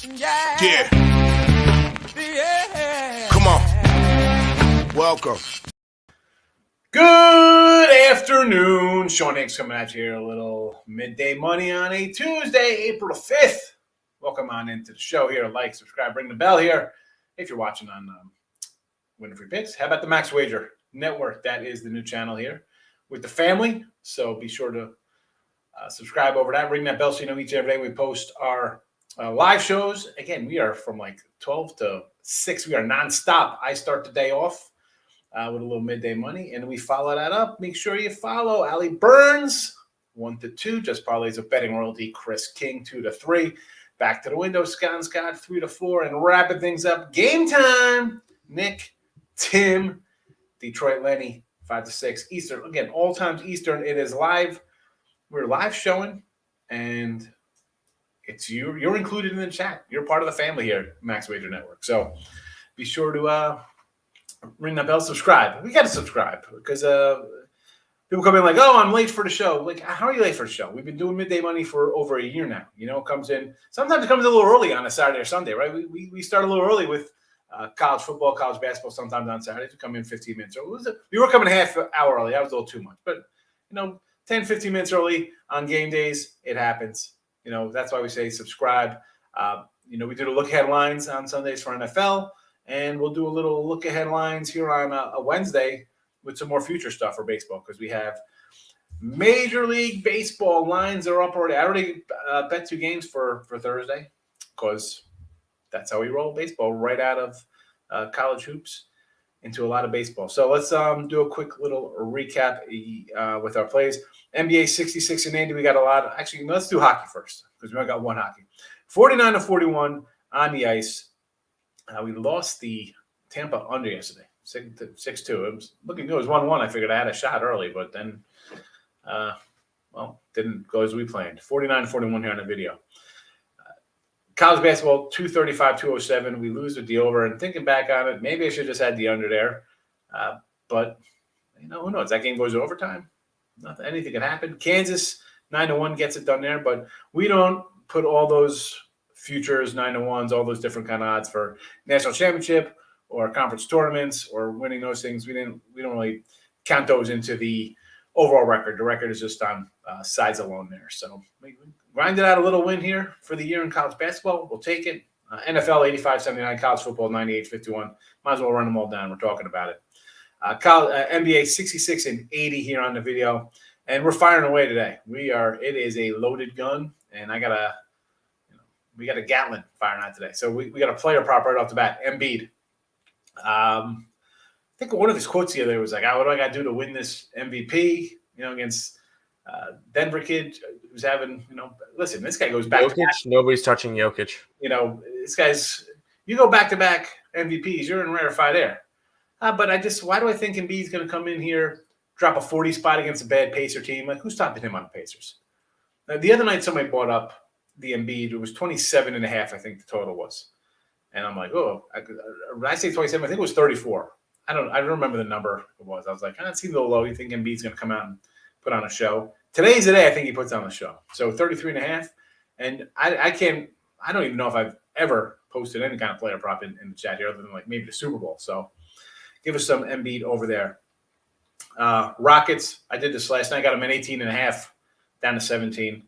Yeah. Come on. Welcome. Good afternoon. Sean Higgs coming at you here. A little midday money on a Tuesday, April 5th. Welcome on into the show here. Like, subscribe, ring the bell here. If you're watching on Winning Free Picks, how about the Max Wager Network? That is the new channel here with the family. So be sure to subscribe over that. Ring that bell so you know each and every day we post our live shows. Again, we are from like 12 to 6. We are nonstop. I start the day off with a little midday money, and we follow that up. Make sure you follow Ali Burns, 1 to 2. Just parlays of betting royalty. Chris King, 2 to 3. Back to the window. Scott, 3 to 4. And wrapping things up. Game time. Nick, Tim, Detroit Lenny, 5 to 6. Eastern. Again, all times Eastern. It is live. We're live showing, and it's you. You're included in the chat. You're part of the family here at Max Wager Network. So be sure to ring that bell, subscribe. We got to subscribe because people come in like, oh, I'm late for the show. Like, how are you late for the show? We've been doing midday money for over a year now. You know, it comes in. Sometimes it comes a little early on a Saturday or Sunday, right? We start a little early with college football, college basketball. Sometimes on Saturdays we come in 15 minutes early. We were coming a half hour early. That was a little too much, but you know, 10, 15 minutes early on game days, it happens. You know, that's why we say subscribe. You know, we do the look ahead lines on Sundays for NFL. And we'll do a little look ahead lines here on a Wednesday with some more future stuff for baseball because we have Major League Baseball lines are up already. I already bet 2 games for Thursday because that's how we roll baseball right out of college hoops into a lot of baseball. So let's do a quick little recap with our plays. NBA 66 and 80. We got a lot. Actually, let's do hockey first because we only got one hockey. 49 to 41 on the ice. We lost the Tampa under yesterday, 6-2. It was looking good. It was 1-1. I figured I had a shot early, but then, didn't go as we planned. 49-41 here on the video. College basketball, 235-207. We lose with the over. And thinking back on it, maybe I should have just had the under there. But, you know, who knows? That game goes to overtime. Nothing, anything can happen. Kansas, 9-1 gets it done there. But we don't put all those futures, 9-1s, all those different kind of odds for national championship or conference tournaments or winning those things. We don't really count those into the overall record. The record is just on sides alone there. So we grinded out a little win here for the year in college basketball. We'll take it. NFL 85-79, college football 98-51. Might as well run them all down. We're talking about it. NBA 66 and 80 here on the video, and we're firing away today. It is a loaded gun, and we got a Gatlin firing out today. So we got a player prop right off the bat, Embiid. I think one of his quotes the other day was like, what do I got to do to win this MVP, you know, against Denver kid who's having, you know, listen, this guy goes back Jokic, to back. Nobody's touching Jokic. You know, this guy's, you go back-to-back MVPs, you're in rarefied air. But why do I think Embiid's going to come in here, drop a 40 spot against a bad Pacer team? Like, who's stopping him on the Pacers? The other night somebody brought up the Embiid. It was 27.5, I think the total was. And I'm like, when I say 27, I think it was 34. I don't remember the number it was. I was like, it seems a little low. You think Embiid's going to come out and put on a show? Today's the day I think he puts on a show. So 33.5. And I don't even know if I've ever posted any kind of player prop in the chat here other than like maybe the Super Bowl. So give us some Embiid over there. Rockets, I did this last night. I got them at 18.5 down to 17.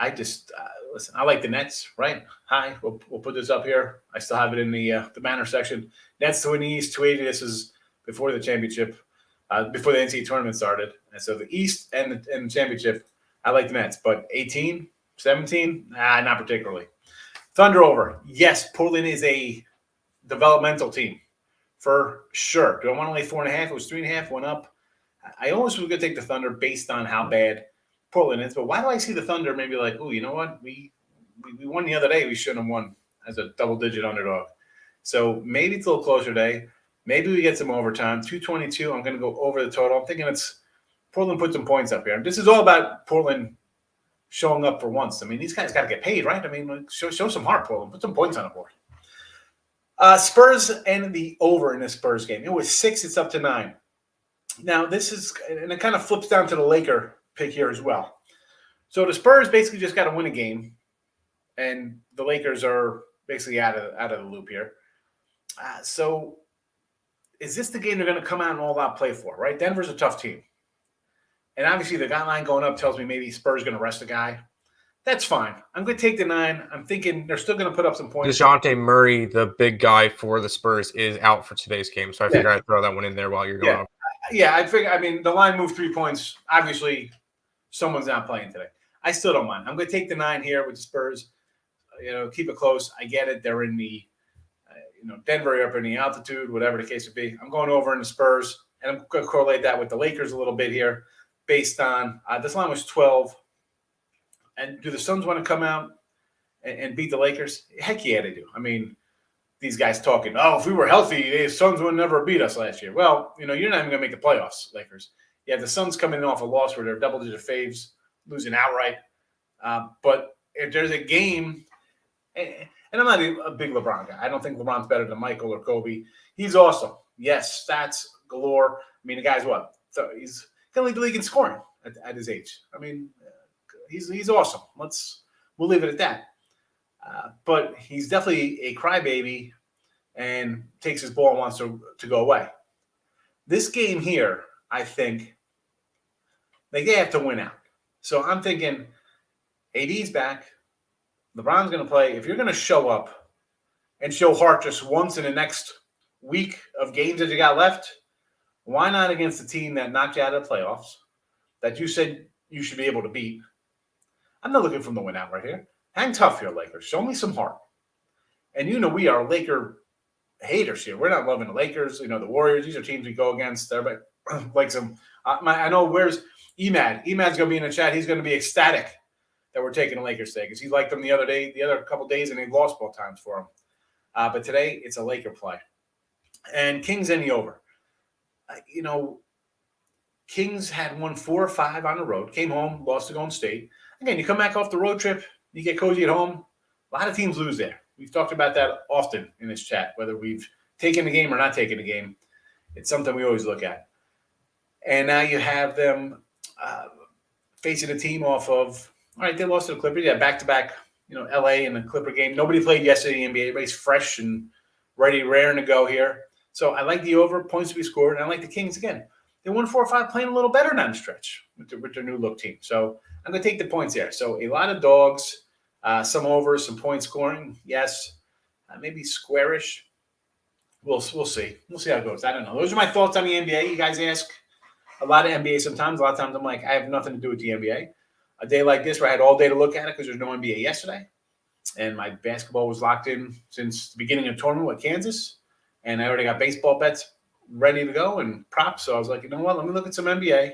I just listen. I like the Nets, right? Hi, we'll put this up here. I still have it in the banner section. Nets to win the East, 280. This is before the championship, before the NCAA tournament started. And so the East and the championship, I like the Nets. But 18, 17, not particularly. Thunder over. Yes, Portland is a developmental team for sure. Do I want to lay 4.5? It was 3.5, went up. I almost was going to take the Thunder based on how bad Portland is, but why do I see the Thunder maybe like, oh, you know what? We won the other day. We shouldn't have won as a double-digit underdog. So maybe it's a little closer today. Maybe we get some overtime. 222, I'm going to go over the total. I'm thinking it's Portland put some points up here. This is all about Portland showing up for once. I mean, these guys got to get paid, right? I mean, show some heart, Portland. Put some points on the board. Spurs and the over in this Spurs game. It was 6. It's up to 9. Now, this is – and it kind of flips down to the Laker pick here as well. So the Spurs basically just got to win a game, and the Lakers are basically out of the loop here. So is this the game they're going to come out and all out play for, right? Denver's a tough team. And obviously the guy line going up tells me maybe Spurs going to rest a guy. That's fine. I'm going to take the 9. I'm thinking they're still going to put up some points. DeJounte Murray, the big guy for the Spurs, is out for today's game. So I figured I'd throw that one in there while you're going on. Yeah, I figure. I mean, the line moved 3 points. Obviously, someone's not playing today. I still don't mind. I'm going to take the 9 here with the Spurs. Keep it close. I get it. They're in the, Denver up in the altitude, whatever the case would be. I'm going over in the Spurs, and I'm going to correlate that with the Lakers a little bit here, based on this line was 12. And do the Suns want to come out and beat the Lakers? Heck yeah, they do. I mean, these guys talking, if we were healthy, the Suns would never beat us last year. Well, you're not even going to make the playoffs, Lakers. Yeah, the Suns coming off a loss where they're double-digit faves, losing outright. But if there's a game, and I'm not a big LeBron guy. I don't think LeBron's better than Michael or Kobe. He's awesome. Yes, stats galore. I mean, the guy's what? So he's going to lead the league in scoring at his age. I mean, he's awesome. We'll leave it at that. But he's definitely a crybaby and takes his ball and wants to go away. This game here, I think, they have to win out. So I'm thinking AD's back. LeBron's going to play. If you're going to show up and show heart just once in the next week of games that you got left, why not against the team that knocked you out of the playoffs, that you said you should be able to beat? I'm not looking for them to win out right here. Hang tough here, Lakers. Show me some heart. And we are Laker haters here. We're not loving the Lakers. The Warriors. These are teams we go against. Everybody likes them. I know where's Emad. Emad's going to be in the chat. He's going to be ecstatic that we're taking the Lakers today because he liked them the other couple of days, and they lost both times for him. But today, it's a Laker play. And Kings in the over. Kings had won 4 or 5 on the road, came home, lost to Golden State. Again, you come back off the road trip, you get cozy at home. A lot of teams lose there. We've talked about that often in this chat, whether we've taken the game or not taken the game. It's something we always look at. And now you have them facing a team off of, all right, they lost to the Clippers. Yeah, back-to-back, LA and the Clipper game. Nobody played yesterday in the NBA. Everybody's fresh and ready, raring to go here. So I like the over, points to be scored, and I like the Kings again. They won 4 or 5 playing a little better down the stretch with their new look team. So I'm going to take the points there. So a lot of dogs, some overs, some point scoring. Yes, maybe squarish. We'll see. We'll see how it goes. I don't know. Those are my thoughts on the NBA. You guys ask a lot of NBA sometimes. A lot of times I'm like, I have nothing to do with the NBA. A day like this where I had all day to look at it because there's no NBA yesterday. And my basketball was locked in since the beginning of the tournament with Kansas. And I already got baseball bets ready to go and props. So I was like, you know what? Let me look at some NBA.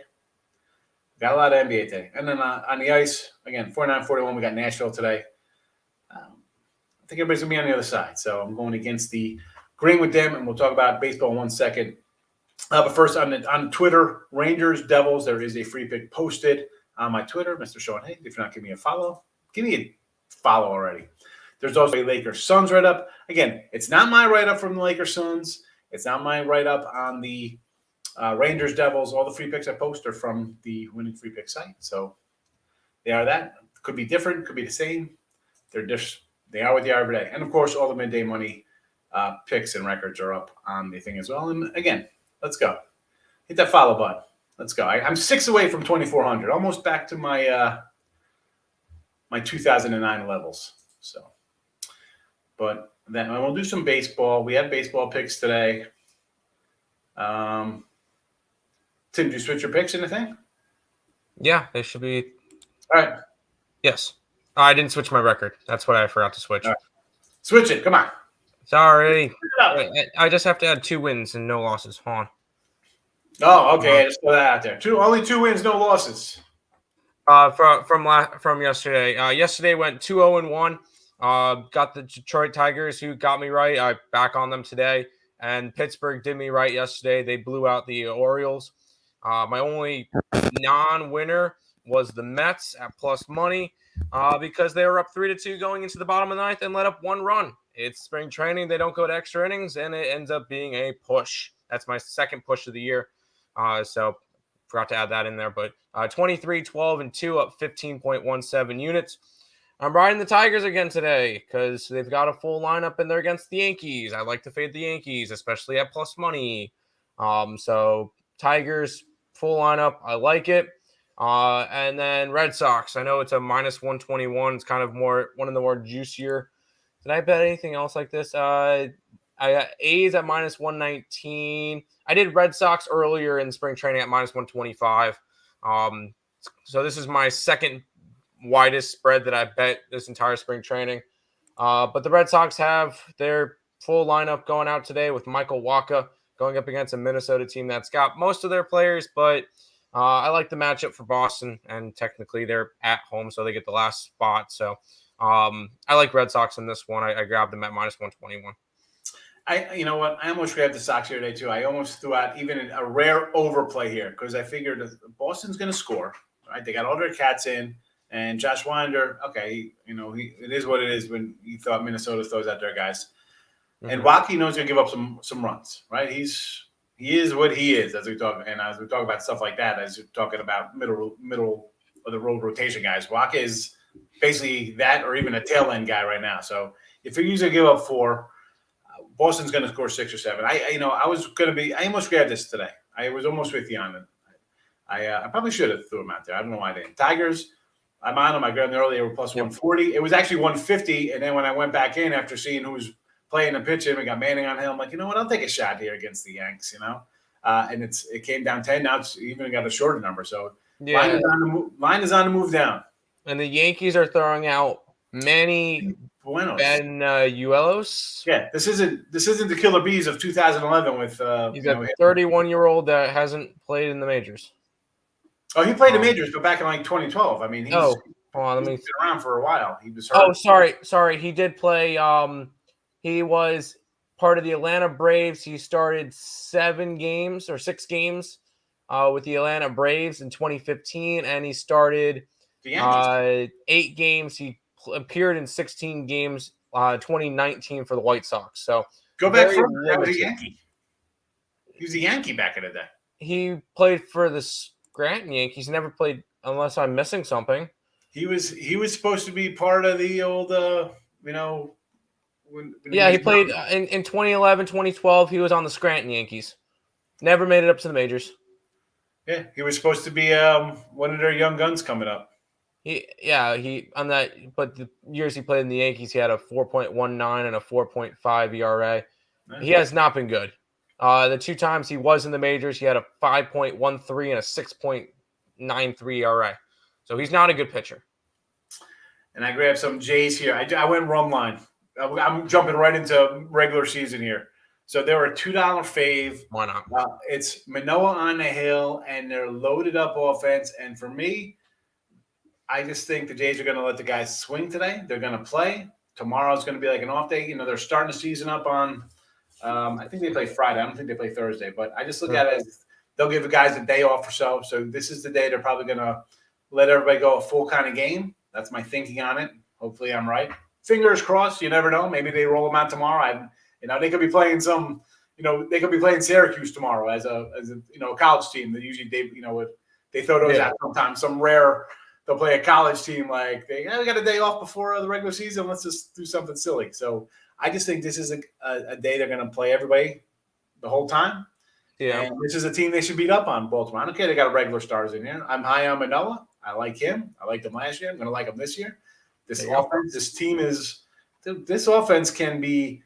Got a lot of NBA today. And then on the ice, again, 49-41, we got Nashville today. I think everybody's going to be on the other side. So I'm going against the green with them, and we'll talk about baseball in 1 second. But first, on Twitter, Rangers, Devils, there is a free pick posted on my Twitter, Mr. Sean Higgs. If you're not giving me a follow, give me a follow already. There's also a Lakers Suns write-up. Again, it's not my write-up from the Lakers Suns. It's not my write-up on the Rangers Devils. All the free picks I post are from the winning free pick site. So they are that. Could be different, could be the same. They are what they are every day. And, of course, all the midday money picks and records are up on the thing as well. And, again, let's go. Hit that follow button. Let's go. I'm 6 away from 2,400, almost back to my my 2009 levels. So, but then we'll do some baseball. We have baseball picks today. Tim, did you switch your picks or anything? Yeah, they should be. All right. Yes. I didn't switch my record. That's what I forgot to switch. Right. Switch it. Come on. Sorry. I just have to add 2 wins and no losses. Hold on. Oh, okay. Just put that out there. Only 2 wins, no losses. From yesterday. Yesterday went 2-0-1. Got the Detroit Tigers, who got me right. I back on them today. And Pittsburgh did me right yesterday. They blew out the Orioles. My only non-winner was the Mets at plus money because they were up 3-2 going into the bottom of the 9th and let up 1 run. It's spring training. They don't go to extra innings, and it ends up being a push. That's my second push of the year. So forgot to add that in there. But 23, 12, and 2 up 15.17 units. I'm riding the Tigers again today because they've got a full lineup and they're against the Yankees. I like to fade the Yankees, especially at plus money. So Tigers full lineup, I like it. And then Red Sox. I know it's a minus 121. It's kind of one of the more juicier. Did I bet anything else like this? I got A's at minus 119. I did Red Sox earlier in spring training at minus 125. So this is my second widest spread that I bet this entire spring training. But the Red Sox have their full lineup going out today with Michael Wacha going up against a Minnesota team that's got most of their players, but I like the matchup for Boston, and technically they're at home, so they get the last spot. So I like Red Sox in this one. I grabbed them at minus 121. You know what? I almost grabbed the Sox here today too. I almost threw out even a rare overplay here because I figured Boston's going to score. Right? They got all their cats in. And Josh Winder, okay, it is what it is when you thought Minnesota throws out their guys. Mm-hmm. And Wacha knows he'll give up some runs, right? He is what he is as we talk about stuff like that, as you're talking about middle of the road rotation guys. Wacha is basically that or even a tail end guy right now. So if he usually give up 4, Boston's going to score 6 or 7. I almost grabbed this today. I was almost with you on it. I probably should have threw him out there. I don't know why I didn't. Tigers. I'm on them. I grabbed them earlier. They were plus 140. It was actually 150. And then when I went back in after seeing who was playing and pitching, we got Manning on him. I'm like, you know what? I'll take a shot here against the Yanks, And it came down 10. Now it's even got a shorter number. So line is on the move down. And the Yankees are throwing out Manny Benuelos. Yeah, this isn't the Killer Bees of 2011 with he's a 31-year-old that hasn't played in the majors. Oh, he played the majors, but back in like 2012. I mean, he's been around for a while. He was hurt. Oh, sorry. He did play. He was part of the Atlanta Braves. He started 6 games with the Atlanta Braves in 2015, and he started 8 games. He appeared in 16 games 2019 for the White Sox. So go back further. That was a Yankee. He was a Yankee back in the day. He played for the Scranton Yankees. Never played, unless I'm missing something. He was supposed to be part of the old, he played in 2011, 2012. He was on the Scranton Yankees. Never made it up to the majors. Yeah, he was supposed to be one of their young guns coming up. But the years he played in the Yankees, he had a 4.19 and a 4.5 ERA. He has not been good. The 2 times he was in the majors, he had a 5.13 and a 6.93 ERA. So he's not a good pitcher. And I grabbed some Jays here. I went run line. I'm jumping right into regular season here. So they're a $2 fave. Why not? It's Manoah on the hill, and they're loaded up offense. And for me, I just think the Jays are going to let the guys swing today. They're going to play. Tomorrow's going to be like an off day. They're starting the season up on I think they play Friday. I don't think they play Thursday. But I just look at it as they'll give the guys a day off or so. So this is the day they're probably going to let everybody go a full kind of game. That's my thinking on it. Hopefully I'm right. Fingers crossed. You never know. Maybe they roll them out tomorrow. They could be playing they could be playing Syracuse tomorrow as a college team. That usually they throw those out sometimes. Some rare they'll play a college team like we got a day off before the regular season. Let's just do something silly. So I just think this is a day they're going to play everybody the whole time. Yeah, and this is a team they should beat up on, Baltimore. I don't care they got regular stars in here. I'm high on Manoah. I like him. I liked him last year. I'm going to like him this year. This offense can be,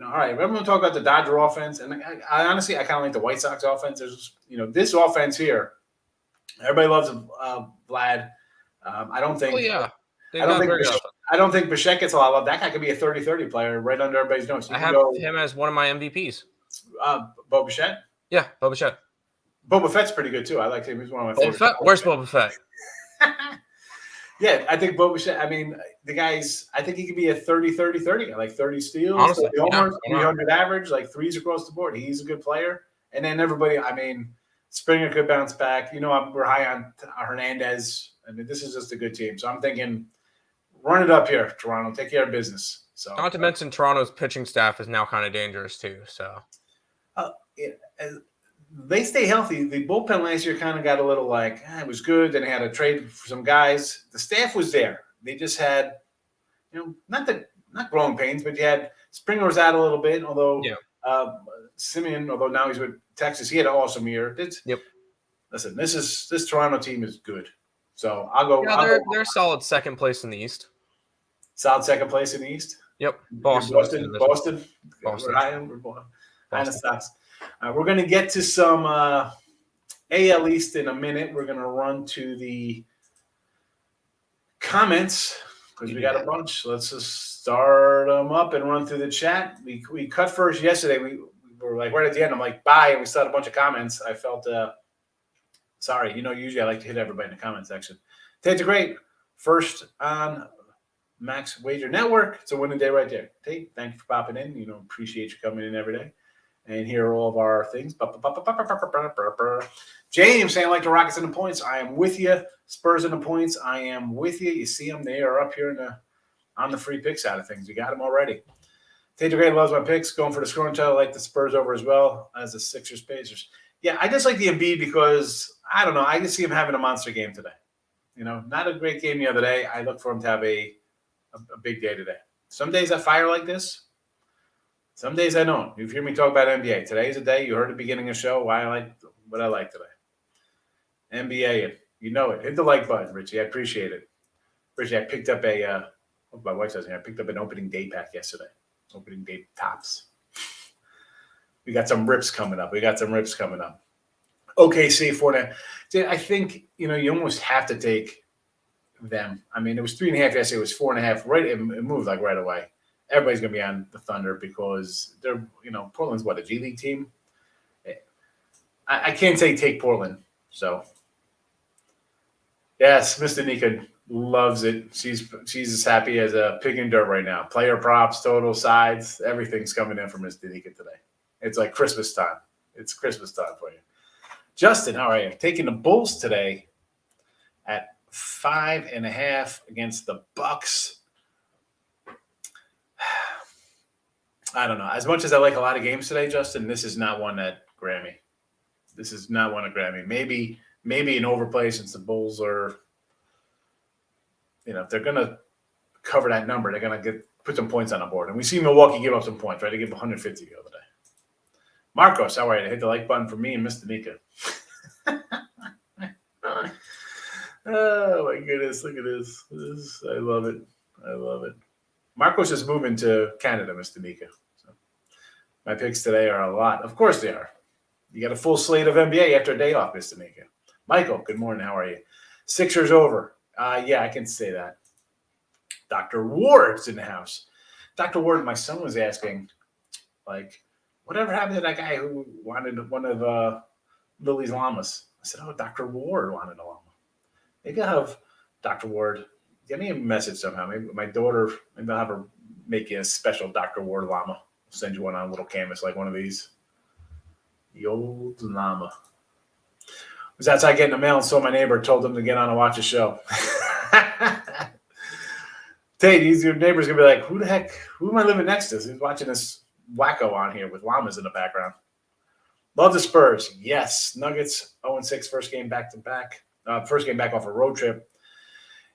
all right. Remember when we talk about the Dodger offense? And I honestly, I kind of like the White Sox offense. There's, this offense here. Everybody loves Vlad. I don't think. Oh, yeah. I don't think Bichette gets a lot of love. That guy could be a 30-30 player right under everybody's nose. I have him as one of my MVPs. Bo Bichette? Yeah, Bo Bichette. Boba Fett's pretty good too. I like him. He's one of my favorites. Where's Boba Fett? Yeah, I think Boba Bichette. I mean, the guy's. I think he could be a 30-30-30 guy, like 30 steals, honestly, 30 homers, 300 average, like threes across the board. He's a good player. And then everybody. I mean, Springer could bounce back. We're high on Hernandez. I mean, this is just a good team. So I'm thinking, run it up here, Toronto. Take care of business. So not to mention Toronto's pitching staff is now kind of dangerous too. So they stay healthy. The bullpen last year kind of got a little it was good. Then they had to trade for some guys. The staff was there. they just had, not growing pains, but you had Springer was out a little bit, although Simeon, although now he's with Texas, he had an awesome year. Listen, this Toronto team is good. So I'll go. Yeah, they're solid second place in the East. Solid second place in the East. Yep. Boston. Sucks. We're going to get to some AL East in a minute. We're going to run to the comments because we got a bunch. Let's just start them up and run through the chat. We cut first yesterday. We were like right at the end. I'm like, bye. And we started a bunch of comments. I felt sorry. Usually I like to hit everybody in the comment section. Tate's great. First on Max Wager Network. It's a winning day right there. Tate, thank you for popping in. Appreciate you coming in every day. And here are all of our things. James saying, I like the Rockets in the points. I am with you. Spurs in the points. I am with you. You see them. They are up here on the free pick side of things. We got them already. Tate Great loves my picks. Going for the scoring title. I like the Spurs over as well as the Sixers Pacers. Yeah, I just like the Embiid because, I don't know, I can see him having a monster game today. Not a great game the other day. I look for him to have a big day today. Some days I fire like this. Some days I don't. You hear me talk about NBA. Today's a day. You heard the beginning of the show why I like what I like today. NBA, you know it. Hit the like button, Richie. I appreciate it. Richie, I picked up my wife says I picked up an opening day pack yesterday. Opening day tops. We got some rips coming up. OKC 4.5. I think, you almost have to take them. I mean, it was 3.5 yesterday. It was 4.5. Right, it moved like right away. Everybody's going to be on the Thunder because they're, Portland's a G League team. I can't take Portland. So, yes, Mr. Nika loves it. She's as happy as a pig in dirt right now. Player props, total sides, everything's coming in for Mr. Nika today. It's like Christmas time. It's Christmas time for you. Justin, how are you? Taking the Bulls today at 5.5 against the Bucks. I don't know. As much as I like a lot of games today, Justin, this is not one that Grammy. This is not one of Grammy. Maybe an overplay since the Bulls are, if they're going to cover that number, they're going to put some points on the board. And we see Milwaukee give up some points, right? They give 150 the other day. Marcos, how are you? Hit the like button for me and Mr. Nika. Oh, my goodness. Look at this. I love it. Marcos is moving to Canada, Mr. Nika. So my picks today are a lot. Of course they are. You got a full slate of NBA after a day off, Mr. Nika. Michael, good morning. How are you? Sixers over. Yeah, I can say that. Dr. Ward's in the house. Dr. Ward, my son was asking, whatever happened to that guy who wanted one of Lily's llamas? I said, Dr. Ward wanted a llama. Maybe I'll have Dr. Ward. Get me a message somehow. Maybe my daughter, maybe I'll have her make you a special Dr. Ward llama. I'll send you one on a little canvas like one of these. The old llama. I was outside getting the mail and saw my neighbor, told him to get on and watch a show. Tate, your neighbor's going to be like, who the heck, who am I living next to? He's watching this wacko on here with llamas in the background. Love the Spurs. Yes. Nuggets 0-6, first game back-to-back. First game back off a road trip.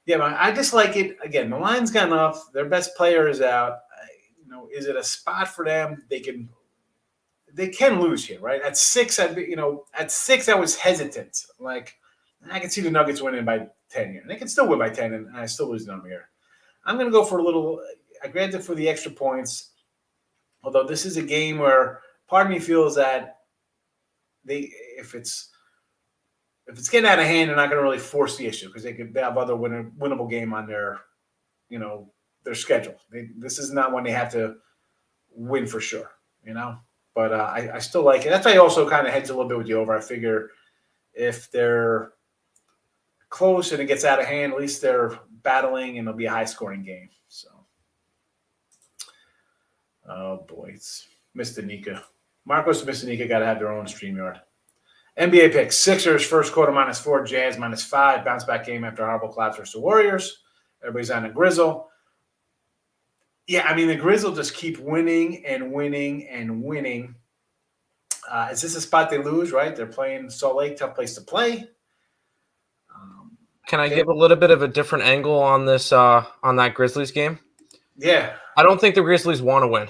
Yeah, man, I just like it. Again, the line's gone up. Their best player is out. Is it a spot for them? They can lose here, right? At 6, I was hesitant. I can see the Nuggets winning by 10 here. And they can still win by 10, and I still lose them here. I'm going to go for a little – I granted for the extra points, although this is a game where part of me feels that if it's getting out of hand, they're not going to really force the issue because they have other winnable game on their schedule. This is not one they have to win for sure, But I still like it. That's why I also kind of hedge a little bit with you over. I figure if they're close and it gets out of hand, at least they're battling and it'll be a high-scoring game. So, oh, boy. It's Mr. Nika. Marcos and Mr. Nika got to have their own StreamYard. NBA picks. Sixers, first quarter -4. Jazz -5. Bounce back game after horrible collapse versus the Warriors. Everybody's on the Grizzle. Yeah, I mean, the Grizzle just keep winning and winning and winning. Is this a spot they lose, right? They're playing Salt Lake, tough place to play. Can I give a little bit of a different angle on this on that Grizzlies game? Yeah. I don't think the Grizzlies want to win.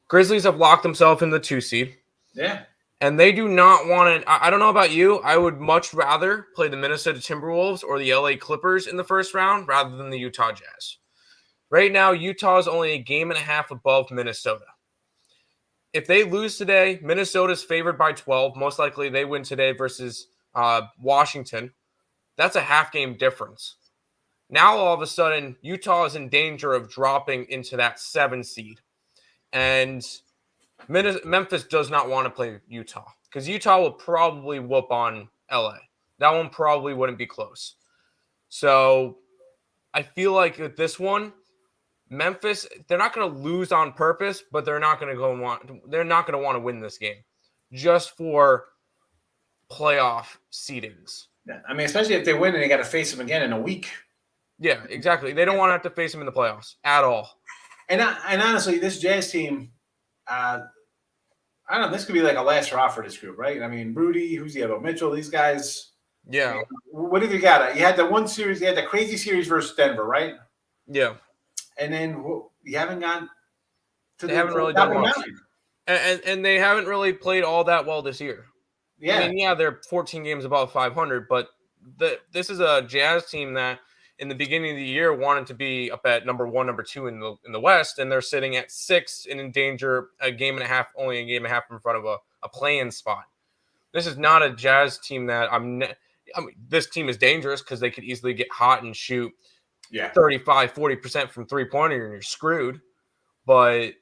Grizzlies have locked themselves in the 2 seed. Yeah. And they do not want to. I don't know about you. I would much rather play the Minnesota Timberwolves or the LA Clippers in the first round rather than the Utah Jazz. Right now, Utah is only a game and a half above Minnesota. If they lose today, Minnesota's favored by 12. Most likely they win today versus Washington. That's a half game difference. Now, all of a sudden, Utah is in danger of dropping into that 7 seed. And Memphis does not want to play Utah because Utah will probably whoop on LA. That one probably wouldn't be close. So I feel like with this one, Memphis, they're not going to lose on purpose, but they're not going to want to win this game just for playoff seedings. Yeah. I mean, especially if they win and they got to face them again in a week. Yeah, exactly. They don't want to have to face them in the playoffs at all. And honestly, this Jazz team, I don't know. This could be like a last hurrah for this group, right? I mean, Rudy, who's the other? Mitchell, these guys. Yeah. I mean, what have you got? You had the one series. You had the crazy series versus Denver, right? Yeah. And then you haven't gone to they haven't really done much. And they haven't really played all that well this year. Yeah. I mean, yeah, they're 14 games above 500, but this is a Jazz team that in the beginning of the year wanted to be up at number 1, number 2 in the West, and they're sitting at 6 and in danger only a game and a half in front of a play-in spot. This is not a Jazz team that I mean, this team is dangerous because they could easily get hot and shoot 35-40% from three-pointer and you're screwed. But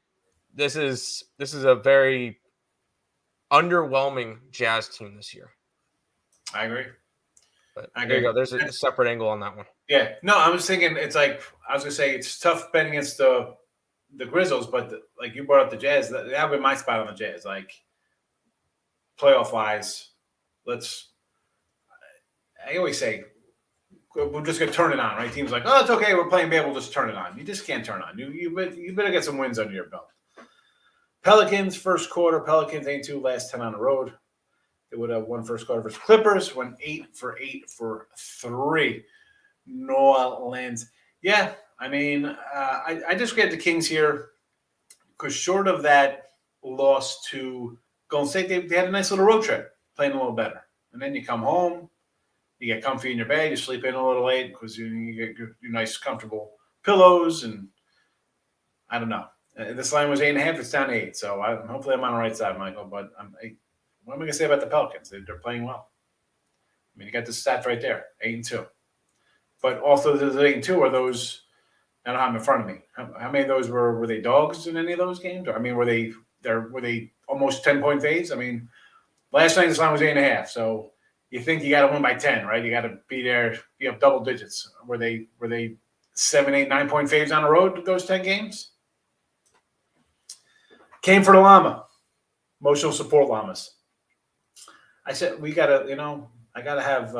this is a very underwhelming Jazz team this year. I agree. But there you go. There's a separate angle on that one. Yeah. No, I was thinking it's like I was gonna say it's tough betting against the Grizzlies, but like you brought up the Jazz, that would be my spot on the Jazz. Like playoff wise, I always say we're just gonna turn it on, right? Teams like, oh, it's okay, we're playing bad, we'll just turn it on. You just can't turn on. You better get some wins under your belt. Pelicans first quarter. Pelicans 8-2, last 10 on the road. They would have won first quarter versus Clippers. Went 8 for 8 for 3. New Orleans. Yeah, I mean, I just get the Kings here because short of that loss to Golden State, they had a nice little road trip, playing a little better. And then you come home, you get comfy in your bed, you sleep in a little late because you get your nice, comfortable pillows, and I don't know. This line was 8.5. It's down to 8. So hopefully I'm on the right side, Michael. But what am I going to say about the Pelicans? They're playing well. I mean, you got the stats right there, 8-2. But also the 8-2 are those. I don't have them in front of me. How many of those were they dogs in any of those games? Or, I mean, were they almost 10-point fades? I mean, last night this line was 8.5. So you think you got to win by 10, right? You got to be up double digits. Were they 7, 8, 9-point faves on the road those 10 games? Came for the llama, emotional support llamas. I said I gotta have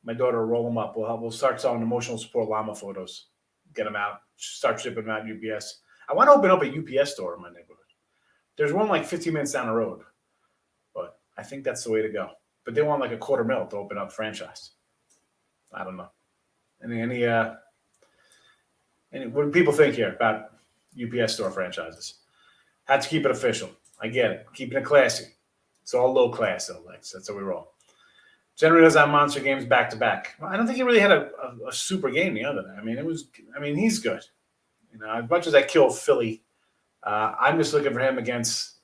my daughter roll them up. We'll start selling emotional support llama photos, get them out, start shipping them out UPS. I want to open up a UPS store in my neighborhood. There's one like 15 minutes down the road, but I think that's the way to go. But they want like $250,000 to open up a franchise. I don't know. What do people think here about UPS store franchises? Had to keep it official. I get it. Keeping it classy. It's all low class, though, Lex. That's how we roll. Generally does have monster games back to back. I don't think he really had a super game the other night. I mean, he's good. As much as I kill Philly, I'm just looking for him against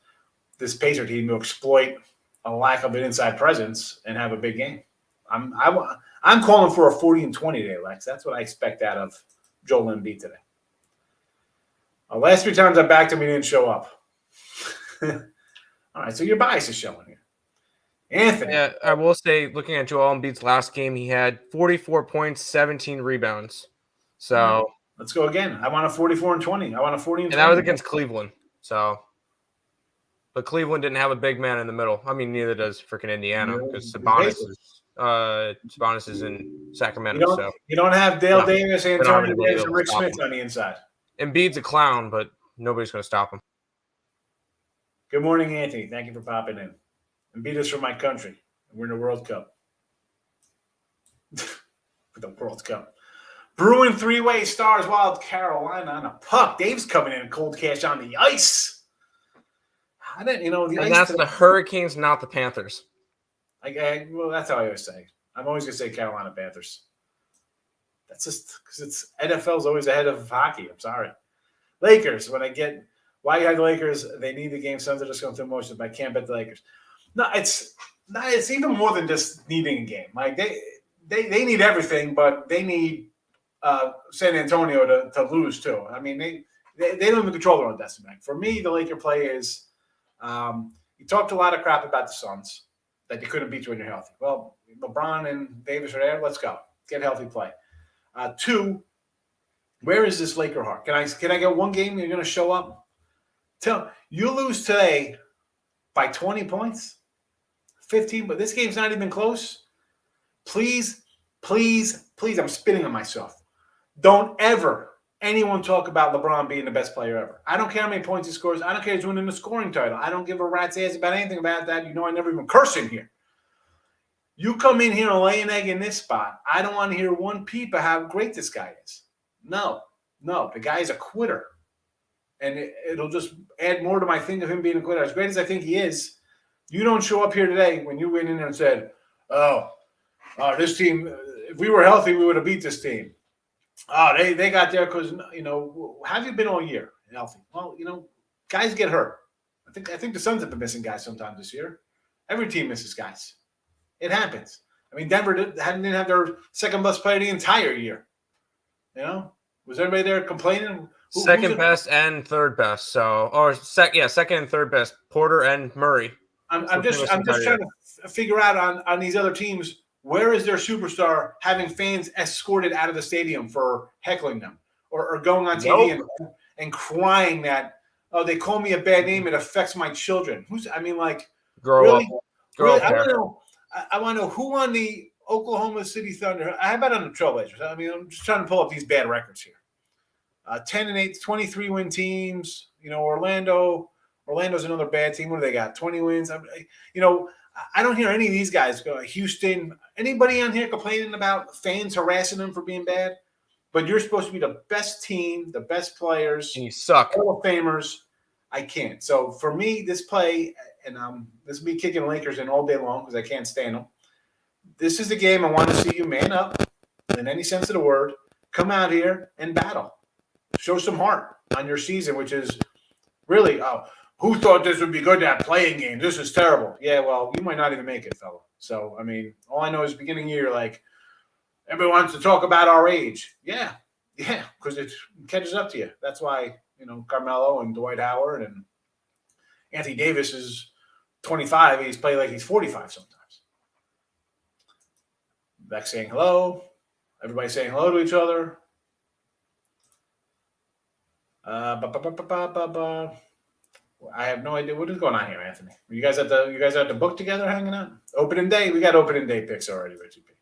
this Pacer team to exploit a lack of an inside presence and have a big game. I'm calling for a 40-20 today, Lex. That's what I expect out of Joel Embiid today. Last 3 times I backed him, he didn't show up. All right, so your bias is showing here. Anthony. Yeah, I will say, looking at Joel Embiid's last game, he had 44 points, 17 rebounds. So let's go again. I want a 44-20. I want a 40-20. And that was against Cleveland. But Cleveland didn't have a big man in the middle. I mean, neither does freaking Indiana because Sabonis is in Sacramento. You don't have Dale Davis, Antonio Davis, and Rick Smith on the inside. Embiid's a clown, but nobody's going to stop him. Good morning, Anthony. Thank you for popping in. Embiid is from my country. We're in the World Cup. for the World Cup. Bruin three-way Stars Wild Carolina on a puck. Dave's coming in cold cash on the ice. I didn't, the And ice. that's the Hurricanes, not the Panthers. Well, that's how I always say. I'm always gonna say Carolina Panthers. That's just because NFL's always ahead of hockey. I'm sorry. Lakers. Why you have the Lakers? They need the game. Suns are just going through motions, but I can't bet the Lakers. No, it's not. It's even more than just needing a game. Like they need everything, but they need San Antonio to lose too. I mean, they don't even control their own destiny. For me, the Laker play is you talked a lot of crap about the Suns that you couldn't beat you when you're healthy. Well, LeBron and Davis are there. Let's go. Get healthy play. Two, where is this Laker heart? Can I get one game you're going to show up? Tell you lose today by 20 points, 15, but this game's not even close. Please, I'm spitting on myself. Don't ever anyone talk about LeBron being the best player ever. I don't care how many points he scores. I don't care if he's winning the scoring title. I don't give a rat's ass about anything about that. I never even curse in here. You come in here and lay an egg in this spot. I don't want to hear one peep of how great this guy is. No, the guy's a quitter. And it'll just add more to my thing of him being a quitter. As great as I think he is, you don't show up here today when you went in there and said, this team, if we were healthy, we would have beat this team. Oh, they got there because, have you been all year healthy? Well, guys get hurt. I think the Suns have been missing guys sometimes this year. Every team misses guys. It happens. I mean, Denver didn't have their second best player the entire year. Was everybody there complaining? Second best and third best. Second and third best. Porter and Murray. I'm just trying to figure out on these other teams, where is their superstar having fans escorted out of the stadium for heckling them or going on TV and crying that, they call me a bad name, it affects my children. Grow up. I want to know who on the Oklahoma City Thunder. How about on the Trailblazers? I mean, I'm just trying to pull up these bad records here. 10-8, 23 win teams. Orlando's another bad team. What do they got? 20 wins. I don't hear any of these guys go. Houston. Anybody on here complaining about fans harassing them for being bad? But you're supposed to be the best team, the best players. And you suck. Hall of Famers. I can't. So for me, this play, and this will be kicking the Lakers in all day long because I can't stand them. This is the game I want to see you man up in any sense of the word. Come out here and battle. Show some heart on your season, which is really, who thought this would be good to have playing games? This is terrible. Yeah, well, you might not even make it, fella. So, I mean, all I know is beginning of year, everyone wants to talk about our age. Yeah, because it catches up to you. That's why, Carmelo and Dwight Howard and Anthony Davis is 25. He's playing like he's 45 sometimes. Beck saying hello. Everybody saying hello to each other. I have no idea what is going on here, Anthony. You guys at the book together hanging out? Opening day? We got opening day picks already, Richie P.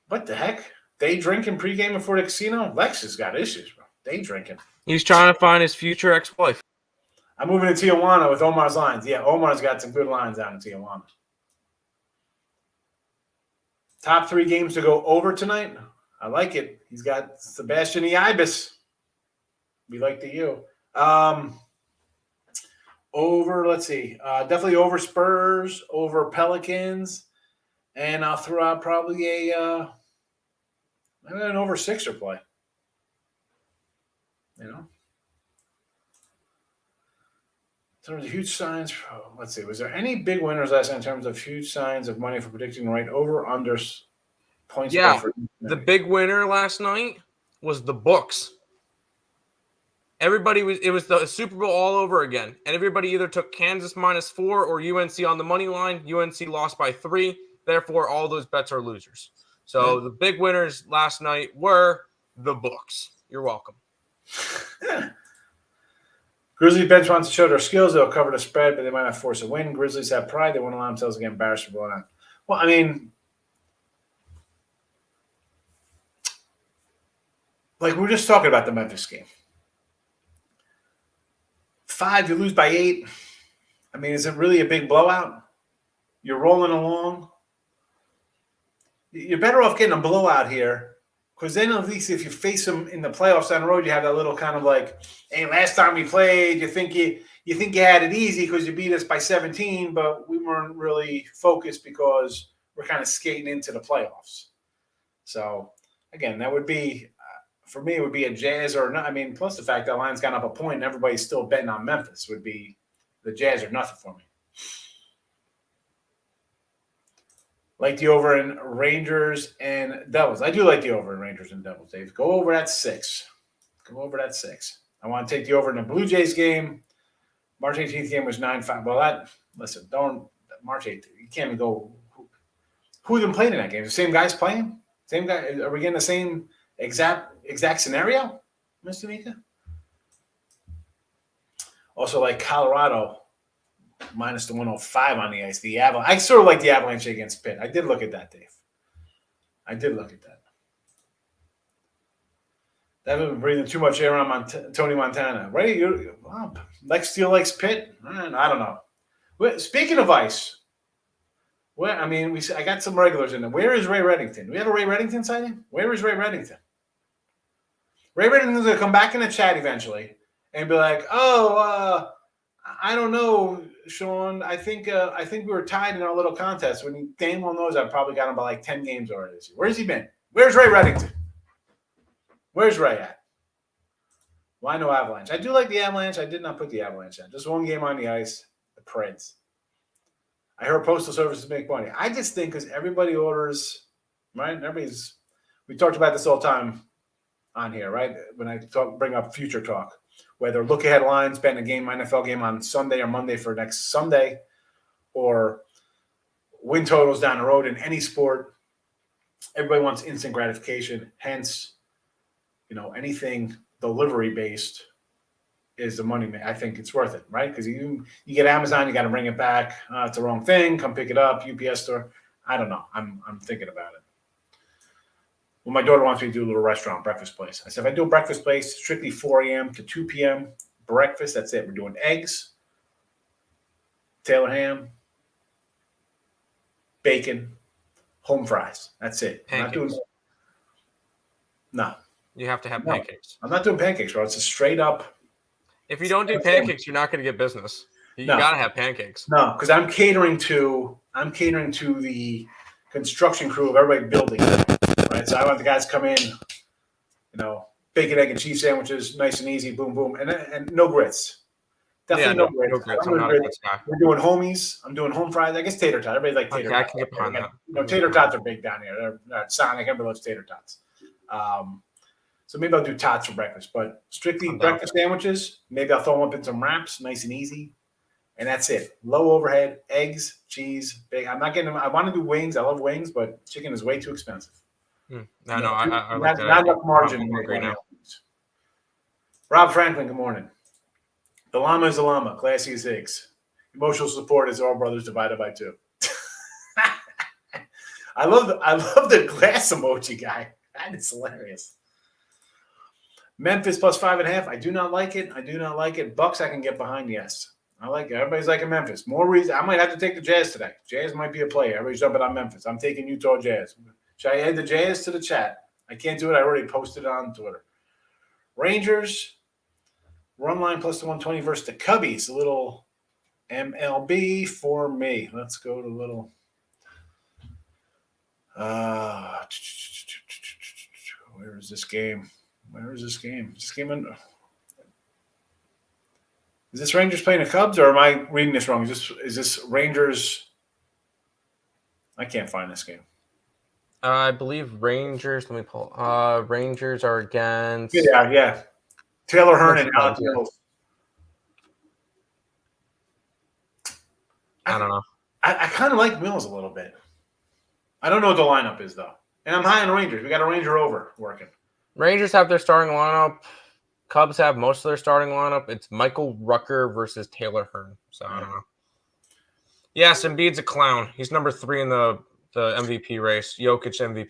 What the heck? Day drinking pregame before the casino? Lex has got issues, bro. Day drinking. He's trying to find his future ex-wife. I'm moving to Tijuana with Omar's lines. Yeah, Omar's got some good lines out in Tijuana. Top 3 games to go over tonight. I like it. He's got Sebastian the Ibis. We like the U. Over, let's see. Definitely over Spurs, over Pelicans. And I'll throw out probably an over Sixer play. In terms of huge signs, let's see. Was there any big winners last night in terms of huge signs of money for predicting right over under points? Yeah, the big winner last night was the books. It was the Super Bowl all over again. And everybody either took Kansas -4 or UNC on the money line. UNC lost by 3. Therefore, all those bets are losers. So The big winners last night were the books. You're welcome. Grizzlies bench wants to show their skills. They'll cover the spread, but they might not force a win. Grizzlies have pride. They won't allow themselves to get embarrassed for blowing out. Well, I mean, we're just talking about the Memphis game. 5, you lose by 8. I mean, is it really a big blowout? You're rolling along. You're better off getting a blowout here, because then at least if you face them in the playoffs down the road, you have that little kind of like, hey, last time we played, you think you had it easy because you beat us by 17, but we weren't really focused because we're kind of skating into the playoffs. So again, that would be for me. It would be a Jazz or not. I mean, plus the fact that line's gone up a point and everybody's still betting on Memphis would be the Jazz or nothing for me. Like the over in Rangers and Devils. I do like the over in Rangers and Devils, Dave. Go over at 6. Go over at 6. I want to take the over in the Blue Jays game. March 18th game was 9-5. Well, don't March 8th. You can't even go. Who even played in that game? The same guys playing? Same guy? Are we getting the same exact scenario, Mr. Mika? Also, like Colorado. Minus the 105 on the ice. The Avalanche. I sort of like the Avalanche against Pitt. I did look at that, Dave. I did look at that. That would be breathing too much air on Tony Montana. Right? Lex Steele likes Pitt? I don't know. Speaking of ice, I got some regulars in there. Where is Ray Reddington? Do we have a Ray Reddington sighting? Where is Ray Reddington? Ray Reddington's going to come back in the chat eventually and be like, I don't know, Sean. I think we were tied in our little contest. When he damn well knows I've probably got him by like 10 games already this year. Where's he been? Where's Ray Reddington? Where's Ray at? Why no Avalanche? I do like the Avalanche. I did not put the Avalanche in. Just one game on the ice. The Preds. I heard Postal Services make money. I just think because everybody orders, right? We talked about this all the time on here, right? When I bring up future talk. Whether look-ahead lines, betting a game, NFL game on Sunday or Monday for next Sunday, or win totals down the road in any sport, everybody wants instant gratification. Hence, anything delivery-based is the money. I think it's worth it, right? Because you get Amazon, you got to bring it back. It's the wrong thing. Come pick it up. UPS store. I don't know. I'm thinking about it. Well, my daughter wants me to do a little restaurant, breakfast place. I said, if I do a breakfast place, strictly 4 a.m. to 2 p.m. breakfast, that's it. We're doing eggs, Taylor ham, bacon, home fries. That's it. Pancakes. No. You have to have pancakes. I'm not doing pancakes, bro. It's a straight up. If you don't do pancakes, you're not going to get business. You got to have pancakes. No, because I'm catering to the construction crew of everybody building. Right, so I want the guys to come in, bacon, egg, and cheese sandwiches, nice and easy, boom, boom, and no grits. Definitely no grits. I'm not a grits guy. We're doing homies. I'm doing home fries. I guess tater tots. Everybody like tater tots. I can get behind that. Tater tots are big down here. They're Sonic. Everybody loves tater tots. So maybe I'll do tots for breakfast, but strictly breakfast sandwiches. Maybe I'll throw them up in some wraps, nice and easy, and that's it. Low overhead, eggs, cheese, big. I'm not getting them. I want to do wings. I love wings, but chicken is way too expensive. I like that. Not enough margin. Rob Franklin, good morning. The llama is the llama. Classy as Higgs. Emotional support is all brothers divided by 2. I love the glass emoji guy. That is hilarious. Memphis plus 5.5. I do not like it. Bucks I can get behind. Yes, I like it. Everybody's liking Memphis. More reason. I might have to take the Jazz today. Jazz might be a play. Everybody's jumping on Memphis. I'm taking Utah Jazz. Should I add the Jazz to the chat? I can't do it. I already posted it on Twitter. Rangers, run line plus the 120 versus the Cubbies. A little MLB for me. Let's go to a little. Where is this game? Is this Rangers playing the Cubs, or am I reading this wrong? Is this Rangers? I can't find this game. I believe Rangers. Let me pull. Rangers are against. Yeah. Taylor Hearn and Alex Mills. I don't know. I kind of like Mills a little bit. I don't know what the lineup is though, and I'm high on the Rangers. We got a Ranger over working. Rangers have their starting lineup. Cubs have most of their starting lineup. It's Michael Rucker versus Taylor Hearn. So I don't know. Yes, Embiid's a clown. He's number 3 in the MVP race. Jokic MVP.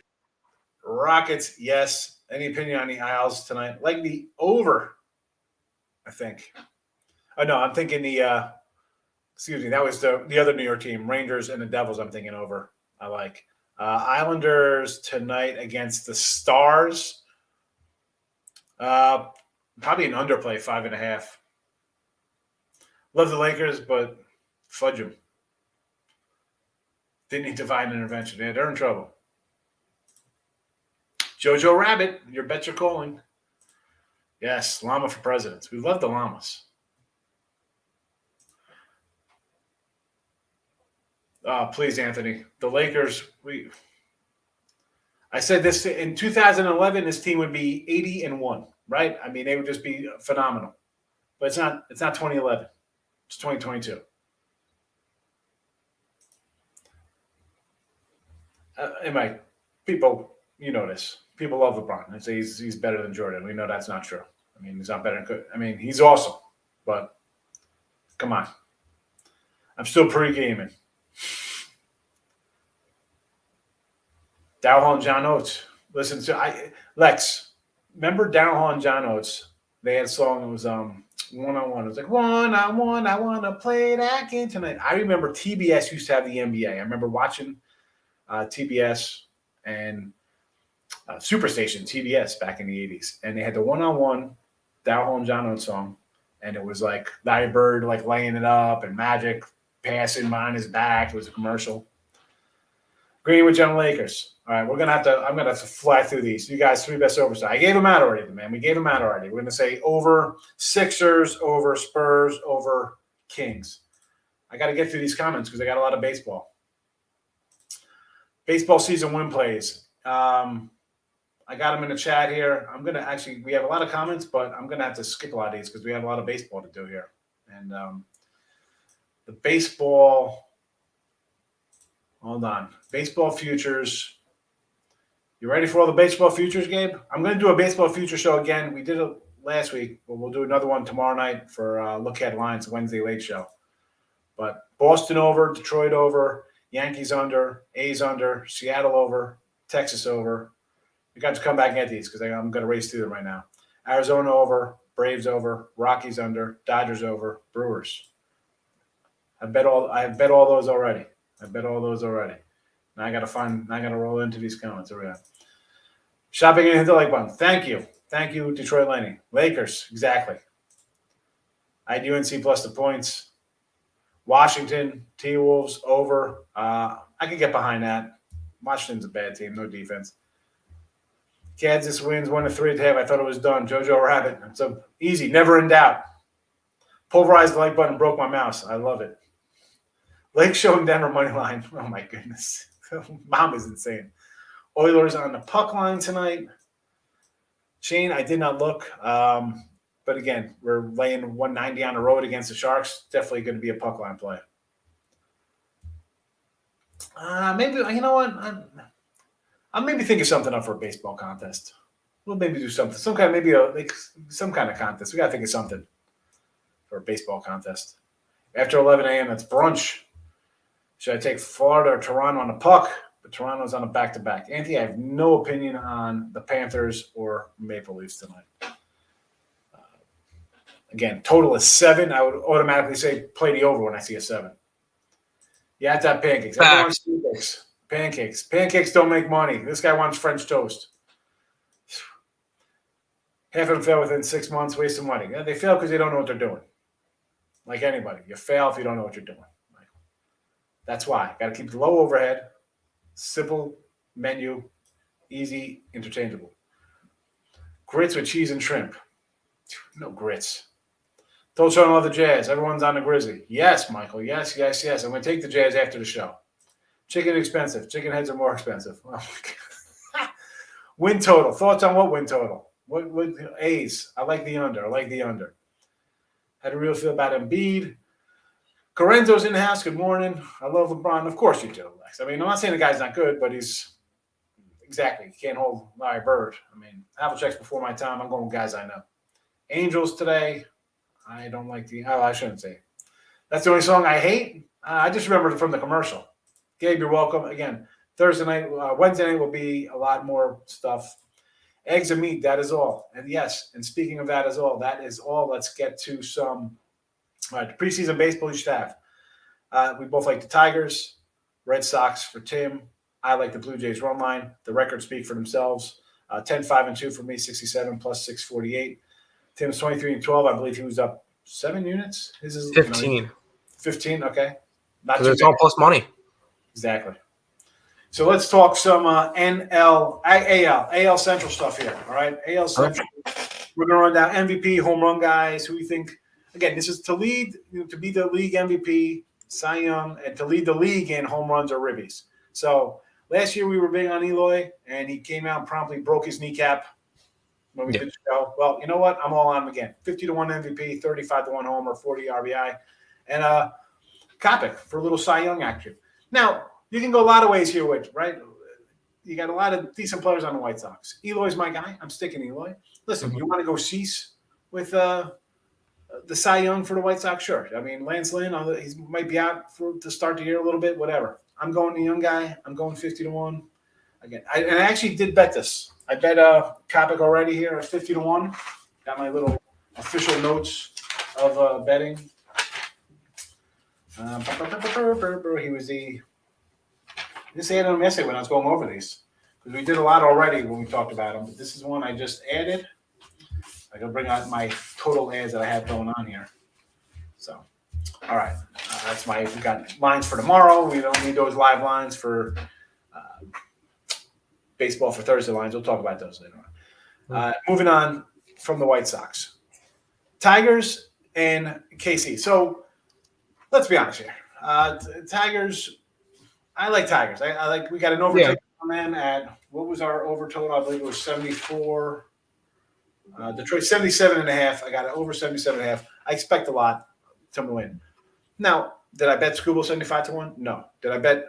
Rockets, yes. Any opinion on the Isles tonight? Like the over, I think. Oh, no, I'm thinking the Excuse me. That was the other New York team, Rangers and the Devils. I'm thinking over. I like Islanders tonight against the Stars. Probably an underplay, 5.5. Love the Lakers, but fudge them. Didn't need divine intervention. Yeah, they're in trouble. Jojo Rabbit, your bets are calling. Yes, llama for presidents. We love the llamas. Please, Anthony. The Lakers, I said this in 2011, this team would be 80-1, right? I mean, they would just be phenomenal. But it's not 2011. It's 2022. People, you know this. People love LeBron. They say he's better than Jordan. We know that's not true. I mean, he's not better than – I mean, he's awesome. But come on. I'm still pre-gaming. Darryl Hall and John Oates. Listen to Lex. Remember Darryl Hall and John Oates? They had a song that was one-on-one. It was like, one-on-one, I want to play that game tonight. I remember TBS used to have the NBA. I remember watching TBS and Superstation, TBS, back in the 80s. And they had the one-on-one Darryl Hall and John Oates song. And it was like Larry Bird like laying it up and Magic passing behind his back. It was a commercial. Greenwich on Lakers. All right, I'm gonna have to fly through these. You guys, 3 best overs. I gave them out already, man. We gave them out already. We're gonna say over Sixers, over Spurs, over Kings. I got to get through these comments because I got a lot of baseball. Baseball season win plays. I got them in the chat here. We have a lot of comments, but I'm gonna have to skip a lot of these because we have a lot of baseball to do here. And the baseball. Hold on. Baseball futures. You ready for all the baseball futures, Gabe? I'm going to do a baseball future show again. We did it last week, but we'll do another one tomorrow night for Look Ahead Lines, Wednesday late show. But Boston over, Detroit over, Yankees under, A's under, Seattle over, Texas over. You got to come back and get these because I'm going to race through them right now. Arizona over, Braves over, Rockies under, Dodgers over, Brewers. I bet all those already. Now I gotta roll into these comments. Here we go. Shopping and hit the like button. Thank you, Detroit Lenny. Lakers, exactly. I had UNC plus the points. Washington, T-Wolves over. I can get behind that. Washington's a bad team, no defense. Kansas wins 1-3 at half. I thought it was done. Jojo Rabbit. So easy, never in doubt. Pulverized the like button, broke my mouse. I love it. Lake showing Denver money line. Oh, my goodness. Mom is insane. Oilers on the puck line tonight. Shane, I did not look. But, again, we're laying 190 on the road against the Sharks. Definitely going to be a puck line play. Maybe, you know what? I'm maybe thinking something up for a baseball contest. We'll maybe do something. Some kind of contest. We got to think of something for a baseball contest. After 11 a.m., that's brunch. Should I take Florida or Toronto on the puck? But Toronto's on a back-to-back. Anthony, I have no opinion on the Panthers or Maple Leafs tonight. Again, total is 7. I would automatically say play the over when I see a 7. Yeah, it's that pancakes. Everyone wants pancakes. Pancakes don't make money. This guy wants French toast. Half of them fail within 6 months, wasting money. Yeah, they fail because they don't know what they're doing. Like anybody. You fail if you don't know what you're doing. That's why. Got to keep the low overhead, simple menu, easy, interchangeable. Grits with cheese and shrimp. No grits. Told Sean I love the Jazz. Everyone's on the Grizzly. Yes, Michael. Yes. I'm going to take the Jazz after the show. Chicken expensive. Chicken heads are more expensive. Oh, my God. Win total. Thoughts on what win total? What A's? I like the under. Had a real feel about Embiid. Corenzo's in the house. Good morning. I love LeBron. Of course you do, Lex. I mean, I'm not saying the guy's not good, but he's exactly. He can't hold Larry Bird. I mean, Havlicek's before my time. I'm going with guys I know. Angels today. I don't like I shouldn't say. That's the only song I hate. I just remembered it from the commercial. Gabe, you're welcome. Again, Wednesday night will be a lot more stuff. Eggs and meat, that is all. And yes, and speaking of that is all. Let's get to some preseason baseball you should have. We both like the Tigers, Red Sox for Tim. I like the Blue Jays run line. The records speak for themselves. 10-5-2 for me, 67 plus 648. Tim's 23-12. I believe he was up 7 units. His is 15. 15, okay. Not Because too it's all bad. plus money. Exactly. So let's talk some AL Central stuff here. All right, AL Central. We're gonna run down MVP, home run guys. Who we think? Again, this is to lead, to be the league MVP, Cy Young, and to lead the league in home runs or ribbies. So last year we were big on Eloy, and he came out and promptly broke his kneecap when we did the show. Well, you know what? I'm all on him again. 50-1 MVP, 35-1 homer, 40 RBI, and Kopech for a little Cy Young action. Now, you can go a lot of ways here with, right? You got a lot of decent players on the White Sox. Eloy's my guy. I'm sticking Eloy. Listen, you want to go Cease with the Cy Young for the White Sox? Sure. I mean, Lance Lynn, he might be out to start the year a little bit, whatever. I'm going the young guy. I'm going 50-1. Again, I actually did bet this. I bet Kopech already here at 50-1. Got my little official notes of betting. He was this added him yesterday when I was going over these, because we did a lot already when we talked about them. But this is one I just added. I can bring out my total ads that I have going on here. So, all right, we got lines for tomorrow. We don't need those live lines for baseball for Thursday lines. We'll talk about those later on. Moving on from the White Sox, Tigers and KC. So let's be honest here. Tigers. I like Tigers. I like. We got an over total on them at, what was our over total? I believe it was 74. Detroit 77.5. I got it over 77.5. I expect a lot to win. Now, did I bet Scooble 75-1? No. Did I bet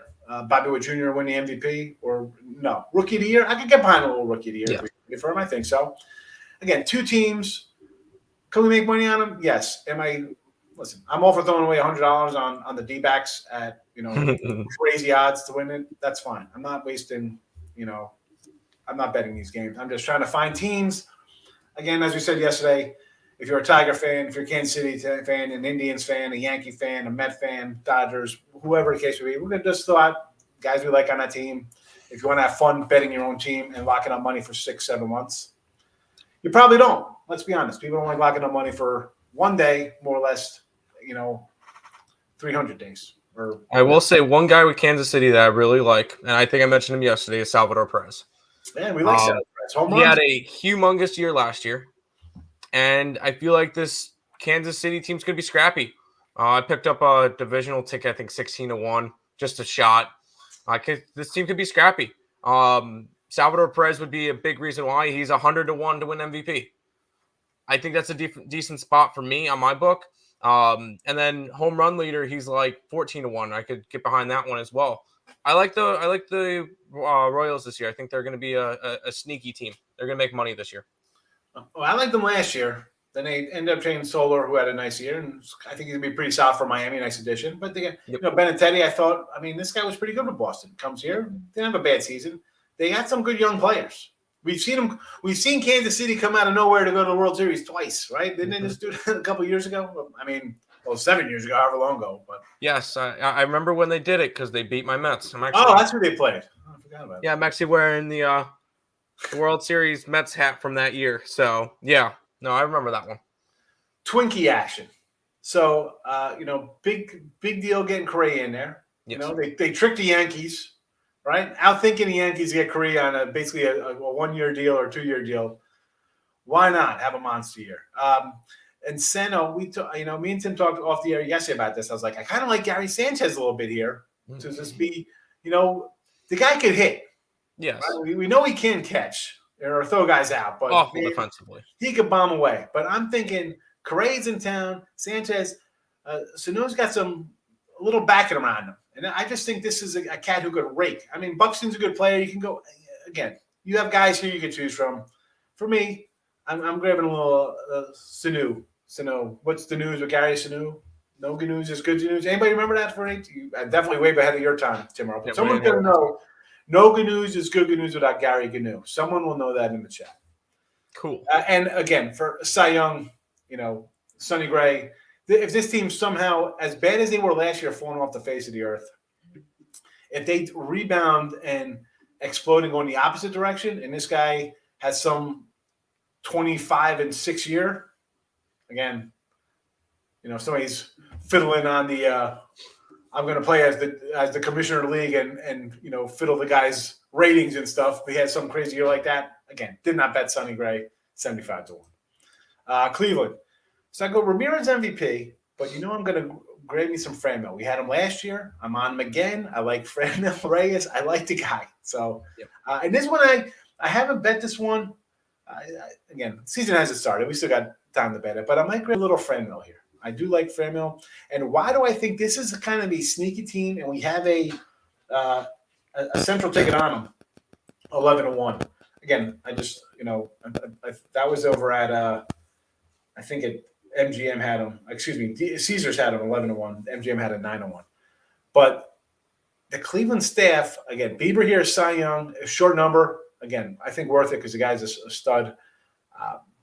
Bobby Witt Jr. win the MVP? Or no? Rookie of the year? I could get behind a little rookie of the year if we for him. I think so. Again, two teams. Can we make money on them? Yes. Listen, I'm all for throwing away $100 on the D-backs at crazy odds to win it. That's fine. I'm not wasting. I'm not betting these games. I'm just trying to find teams. Again, as we said yesterday, if you're a Tiger fan, if you're a Kansas City fan, an Indians fan, a Yankee fan, a Met fan, Dodgers, whoever the case may be, we're gonna just throw out guys we like on that team. If you want to have fun betting your own team and locking up money for 6-7 months, you probably don't. Let's be honest. People don't like locking up money for one day, more or less. 300 days. I will say one guy with Kansas City that I really like, and I think I mentioned him yesterday, is Salvador Perez. Man, we like Salvador Perez. He had a humongous year last year, and I feel like this Kansas City team's going to be scrappy. I picked up a divisional ticket, I think 16-1, just a shot. This team could be scrappy. Salvador Perez would be a big reason why. He's 100-1 to win MVP. I think that's a decent spot for me on my book. And then home run leader, he's like 14-1. I could get behind that one as well. I like the Royals this year. I think they're going to be a sneaky team. They're going to make money this year. Well, I liked them last year. Then they ended up trading Soler, who had a nice year, and I think he's going to be pretty solid for Miami. Nice addition. But Benintendi, I thought, this guy was pretty good with Boston. Comes here, didn't have a bad season. They got some good young players. We've seen Kansas City come out of nowhere to go to the World Series twice, right? Didn't they just do it a couple of years ago? 7 years ago, however long ago. But yes, I remember when they did it because they beat my Mets. That's who they played. I forgot about that. Yeah, I'm actually wearing the World Series Mets hat from that year. So, yeah. No, I remember that one. Twinkie action. So, big deal getting Correa in there. Yes. They tricked the Yankees. Right? Out thinking the Yankees get Correa on basically a 1-year deal or 2-year deal. Why not have a monster year? And Seno, me and Tim talked off the air yesterday about this. I was like, I kind of like Gary Sanchez a little bit here to just be, the guy could hit. Yes. Right? We know he can catch or throw guys out, but awful defensively. He could bomb away. But I'm thinking Correa's in town. Sanchez, Sano's got a little backing around him. And I just think this is a cat who could rake. Buxton's a good player. You can go again. You have guys here you can choose from. For me, I'm grabbing a little Sanu. What's the news with Gary Sanu? No good news is good news. Anybody remember that for me? Definitely way ahead of your time, Tim. Yeah, someone's going to know. No good news is good news without Gary Gnu. Someone will know that in the chat. Cool. And again, for Cy Young, Sonny Gray, if this team somehow, as bad as they were last year, falling off the face of the earth, if they rebound and explode and go in the opposite direction, and this guy has some 25-6 year, again, somebody's fiddling on the I'm going to play as the commissioner of the league and fiddle the guy's ratings and stuff. He had some crazy year like that. Again, did not bet Sonny Gray 75-1. Cleveland. So I go Ramirez MVP, but I'm going to grab me some Franmil. We had him last year. I'm on him again. I like Franmil Reyes. I like the guy. So, and this one I haven't bet this one. Again, season hasn't started. We still got time to bet it, but I might grab a little Franmil here. I do like Franmil. And why do I think this is kind of a sneaky team? And we have a central ticket on them, 11-1. Again, I just that was over at I think MGM had them. Excuse me, Caesars had them 11-1. MGM had a 9-1. But the Cleveland staff, again, Bieber here is Cy Young, a short number. Again, I think worth it because the guy's a stud.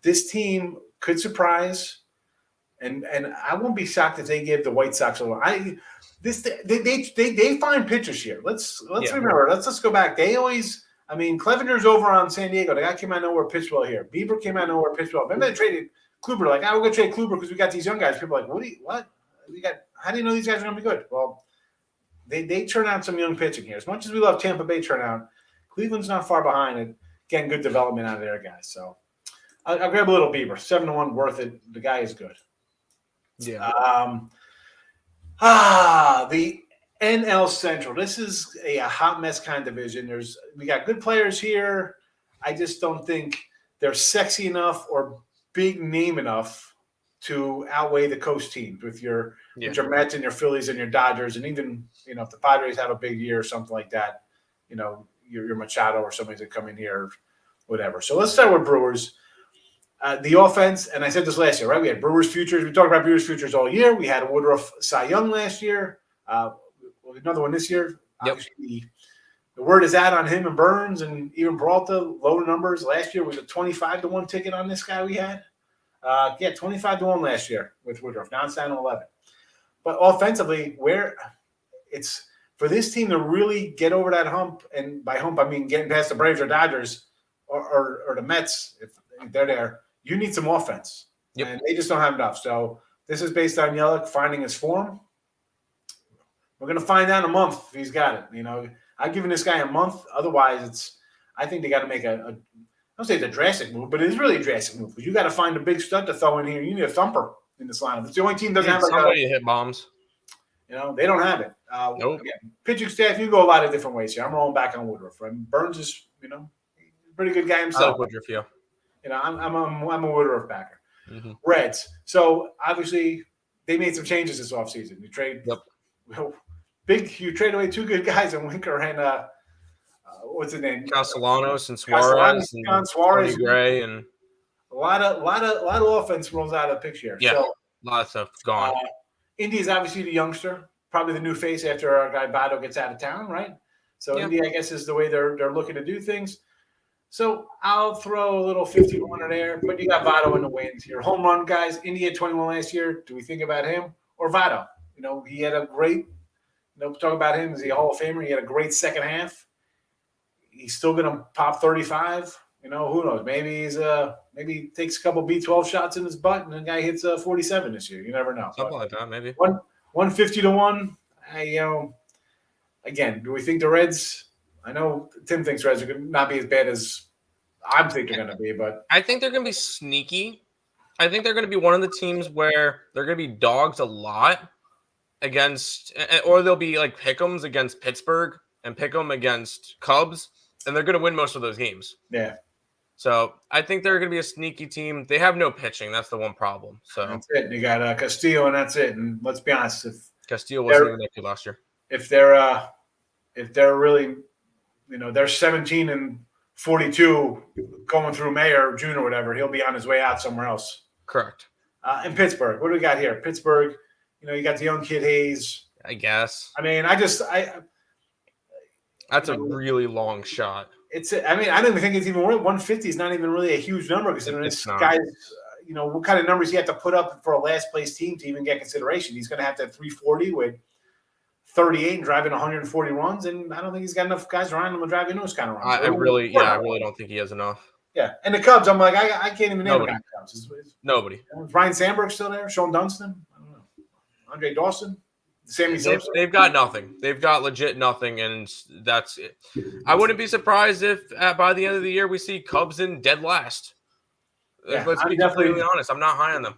This team could surprise, and I won't be shocked if they give the White Sox a little. They find pitchers here. Let's remember. Let's go back. They always. I mean, Clevenger's over on San Diego. The guy came out of nowhere, pitched well here. Bieber came out of nowhere, pitched well. Remember they traded Kluber? Like, we're going to trade Kluber because we got these young guys. People are like, what? We got? How do you know these guys are going to be good? Well, they turn out some young pitching here. As much as we love Tampa Bay turnout, Cleveland's not far behind it. Getting good development out of their guys. So I'll grab a little Bieber. 7-1, worth it. The guy is good. Yeah. The NL Central. This is a hot mess kind of division. We got good players here. I just don't think they're sexy enough or big name enough to outweigh the coast teams with your Mets and your Phillies and your Dodgers, and even if the Padres have a big year or something like that, your Machado or somebody's that come in here, whatever. So let's start with Brewers. The offense, and I said this last year, right? We had Brewers futures. We talked about Brewers futures all year. We had Woodruff Cy Young last year. Another one this year. Yep. The word is out on him and Burns and even Peralta. Low numbers. Last year was a 25-1 ticket on this guy we had. 25-1 last year with Woodruff. Now it's down to 11. But offensively, where it's for this team to really get over that hump, and by hump I mean getting past the Braves or Dodgers or the Mets, if they're there, you need some offense. Yep. And they just don't have enough. So this is based on Yelich finding his form. We're going to find out in a month if he's got it. I've given this guy a month. Otherwise, I think they got to make I don't say it's a drastic move, but it is really a drastic move because you got to find a big stud to throw in here. You need a thumper in this lineup. It's the only team that doesn't have somebody to hit bombs. They don't have it. Nope. Again, pitching staff, you go a lot of different ways here. I'm rolling back on Woodruff. Burns is, a pretty good guy himself. I like Woodruff, yeah. I'm a Woodruff backer. Mm-hmm. Reds. So obviously they made some changes this offseason. You trade. Yep. You trade away two good guys in Winker and what's his name? Castellanos and Suarez and Tony Gray and a lot of offense rolls out of the picture. Yeah, so, a lot of stuff gone. Indy is obviously the youngster, probably the new face after our guy Votto gets out of town, right? So Indy, I guess, is the way they're looking to do things. So I'll throw a little 50-1 in there, but you got Votto in the wins here. Home run guys, Indy had 21 last year. Do we think about him or Votto? He had a great. Talk about him as a Hall of Famer. He had a great second half. He's still going to pop 35. Who knows? Maybe maybe he takes a couple B12 shots in his butt, and the guy hits 47 this year. You never know. Something like that, maybe. 150-1. Again, do we think the Reds? I know Tim thinks Reds are going to not be as bad as I think they're going to be, but I think they're going to be sneaky. I think they're going to be one of the teams where they're going to be dogs a lot against, or they'll be like pick'ems against Pittsburgh and pick'em against Cubs, and they're going to win most of those games. Yeah. So I think they're going to be a sneaky team. They have no pitching. That's the one problem. So that's it. You got Castillo, and that's it. And let's be honest, if Castillo wasn't even that good last year. If they're really, they're 17-42 going through May or June or whatever, he'll be on his way out somewhere else. Correct. In Pittsburgh, what do we got here? Pittsburgh, you got the young kid Hayes. I guess. I mean, that's a really long shot. I don't even think it's even worth 150 is not even really a huge number because this guy's, what kind of numbers he had to put up for a last place team to even get consideration. He's going to have to have 340 with 38 and driving 140 runs, and I don't think he's got enough guys around him to drive in those kind of runs. I really don't think he has enough. Yeah, and the Cubs, I'm like, I can't even name Nobody. the Cubs. Is Nobody. Ryan Sandberg still there? Sean Dunston? I don't know. Andre Dawson? Sammy Sosa? They've got nothing. They've got legit nothing, and that's it. I wouldn't be surprised if by the end of the year we see Cubs in dead last. Yeah, Let's be completely honest. I'm not high on them.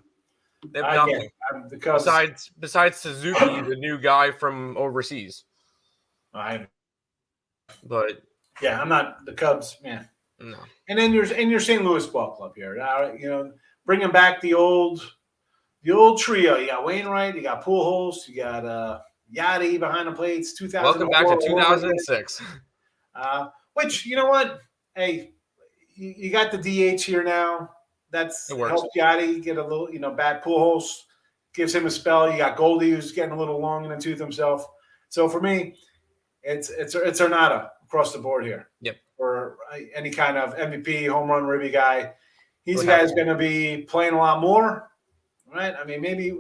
They have nothing. The Cubs, besides Suzuki, the new guy from overseas. But yeah, I'm not the Cubs, man. No. And then your St. Louis ball club here. Bringing back the old trio. You got Wainwright, you got Pujols, you got Yachty behind the plates. 2000. Welcome back to 2006. Which, you know what? Hey, you got the DH here now. That's helped Yachty get a little, bad. Pujols gives him a spell. You got Goldie, who's getting a little long in the tooth himself. So for me, it's or nada across the board here. Yep. For any kind of MVP, home run, ribby guy. He's a guy who's going to be playing a lot more, right? I mean, maybe,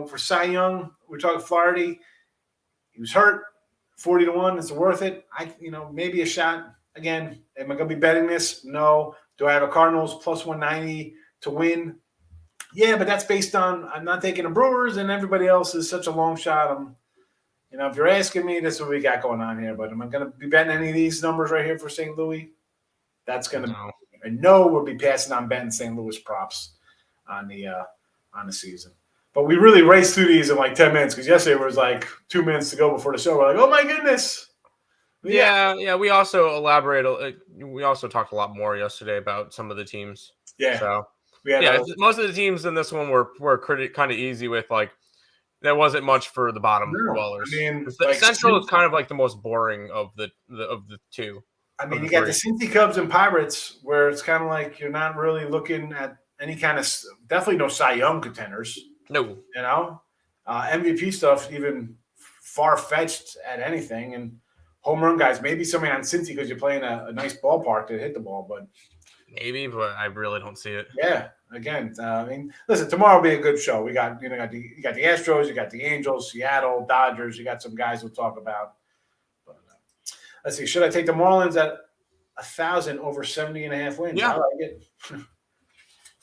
for Cy Young, we're talking Flaherty. He was hurt, 40-1. Is it worth it? Maybe a shot. Again, am I going to be betting this? No. Do I have a Cardinals plus 190 to win? Yeah, but that's based on I'm not taking the Brewers, and everybody else is such a long shot. If you're asking me, this is what we got going on here. But am I going to be betting any of these numbers right here for St. Louis? That's going to we'll be passing on betting St. Louis props on the season. But we really raced through these in like 10 minutes because yesterday was like 2 minutes to go before the show. We're like, oh my goodness. Yeah. We also we also talked a lot more yesterday about some of the teams. Yeah. So most of the teams in this one were kind of easy with like. There wasn't much for the bottom dwellers. I mean, Central is kind of like the most boring of the two. I mean, you got the Cincy Cubs and Pirates, where it's kind of like you're not really looking at any kind of definitely no Cy Young contenders. No, MVP stuff even far fetched at anything, and home run guys. Maybe somebody on Cincy because you're playing a nice ballpark to hit the ball, but I really don't see it. Yeah. Again, listen, tomorrow will be a good show. We got you got the Astros, you got the Angels, Seattle, Dodgers. You got some guys we'll talk about. But let's see. Should I take the Marlins at 1,000 over 70.5 wins? Yeah. I like it.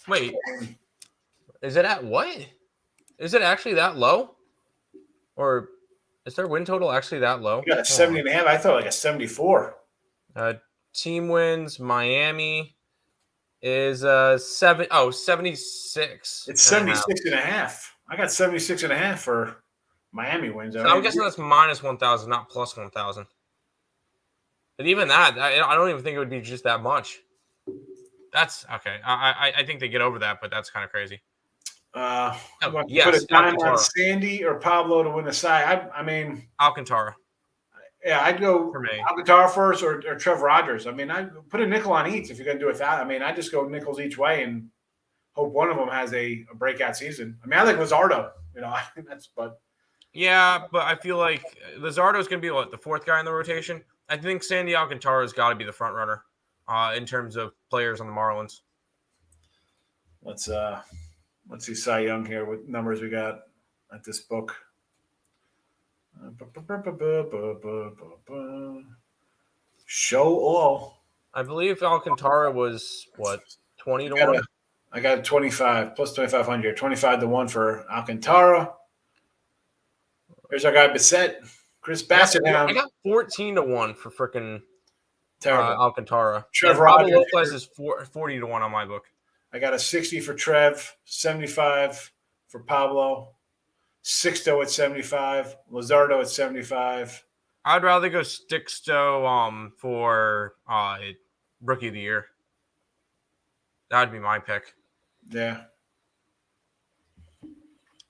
Wait, is it at what? Is it actually that low? Or is their win total actually that low? You got a 70.5. I thought like a 74. Team wins. Miami is 76. It's 76.5. I got 76.5 for Miami wins. So I'm guessing that's minus 1,000, not plus 1,000. But even that, I don't even think it would be just that much. That's okay. I think they get over that, but that's kind of crazy. Yes, put a dime on Sandy or Pablo to win the side. I mean Alcantara. Yeah, I'd go for me. Alcantara first or Trev Rogers. I mean, I'd put a nickel on each if you're going to do it that. I mean, I just go nickels each way and hope one of them has a breakout season. I mean, I like Luzardo. Yeah, but I feel like Luzardo is going to be the fourth guy in the rotation. I think Sandy Alcantara's got to be the front runner in terms of players on the Marlins. Let's see Cy Young here. What numbers we got at this book? Show all. I believe Alcantara was 20-1. I got 25 plus 2,500. 25-1 for Alcantara. There's our guy Bissett, Chris Bassett. I got 14-1 for freaking Alcantara. Trev Rogers. Lopez is 40-1 on my book. I got a 60 for Trev, 75 for Pablo. Sixto at 75, Luzardo at 75. I'd rather go Sixto for Rookie of the Year. That'd be my pick. Yeah.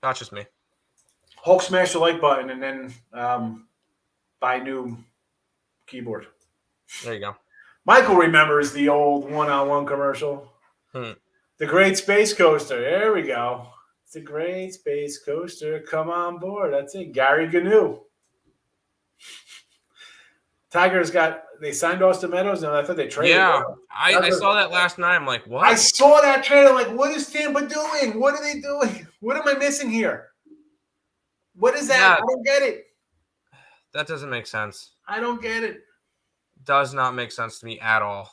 That's just me. Hulk smash the like button and then buy new keyboard. There you go. Michael remembers the old one-on-one commercial. The Great Space Coaster. There we go. It's a great space coaster. Come on board. That's it. Gary Gnu. Tigers they signed Austin Meadows, and I thought they traded. Yeah, I saw that last night. I'm like, what? I saw that trade. I'm like, what is Tampa doing? What are they doing? What am I missing here? What is that? Yeah. I don't get it. That doesn't make sense. I don't get it. Does not make sense to me at all.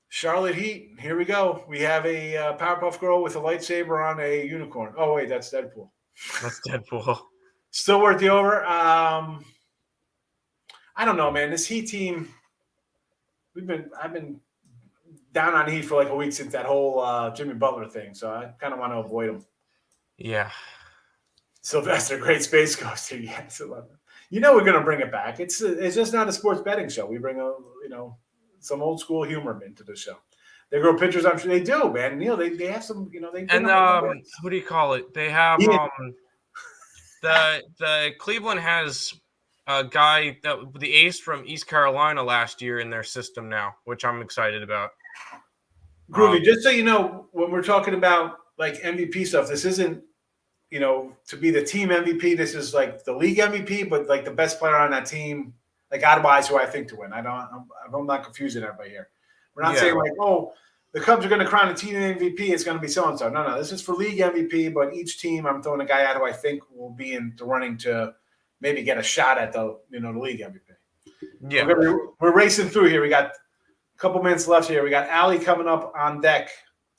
Charlotte Heat. Here we go. We have a Powerpuff Girl with a lightsaber on a unicorn. Oh wait, that's Deadpool. That's Deadpool. Still worth the over. I don't know, man. This Heat team. I've been down on Heat for like a week since that whole Jimmy Butler thing, so I kind of want to avoid them. Yeah. Sylvester, great Space Ghost. Yes, I love it. We're going to bring it back. It's just not a sports betting show. We bring some old school humor into the show. They grow pictures. I'm sure they do, man. They have some. They and what do you call it? They have the Cleveland has a guy the ace from East Carolina last year in their system now, which I'm excited about. Groovy. Just so you know, when we're talking about like MVP stuff, this isn't. To be the team MVP, this is like the league MVP, but like the best player on that team, like otherwise who I think to win. I'm not confusing everybody here. We're not saying like, oh, the Cubs are going to crown a team MVP. It's going to be so-and-so. No. This is for league MVP, but each team I'm throwing a guy out who I think will be in the running to maybe get a shot at the league MVP. Yeah. We're racing through here. We got a couple minutes left here. We got Allie coming up on deck.